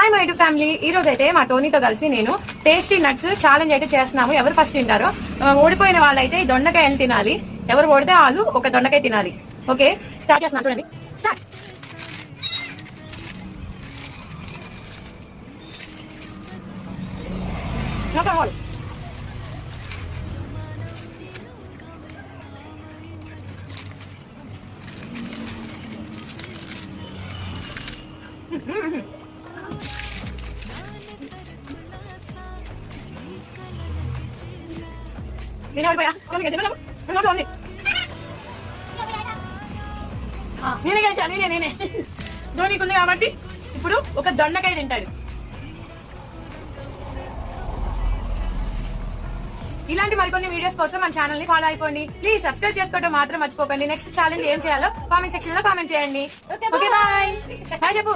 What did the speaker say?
Hi my to family. ఈ రోజు అయితే మా టోనీతో కలిసి నేను టేస్టీ నట్స్ ఛాలెంజ్ అయితే చేస్తున్నాము. ఎవరు ఫస్ట్ తింటారో, ఓడిపోయిన వాళ్ళైతే ఈ దొండకాయలు తినాలి. ఎవరు ఓడితే వాళ్ళు ఒక దొండకాయ తినాలి. ఓకే, స్టార్ట్ చేస్తున్నా చూడండి. స్టార్ట్. నేనే గెలిచా, నేనే ధోనికుంది కాబట్టి ఇప్పుడు ఒక దొండకాయ తింటాడు. ఇలాంటి మరికొన్ని వీడియోస్ కోసం మన ఛానల్ ని ఫాలో అయిపోండి. ప్లీజ్ సబ్స్క్రైబ్ చేసుకోవడం మాత్రం మర్చిపోకండి. నెక్స్ట్ ఛాలెంజ్ ఏం చేయాలో కామెంట్ సెక్షన్ లో కామెంట్ చేయండి. Okay bye. బాయ్ చెప్పు.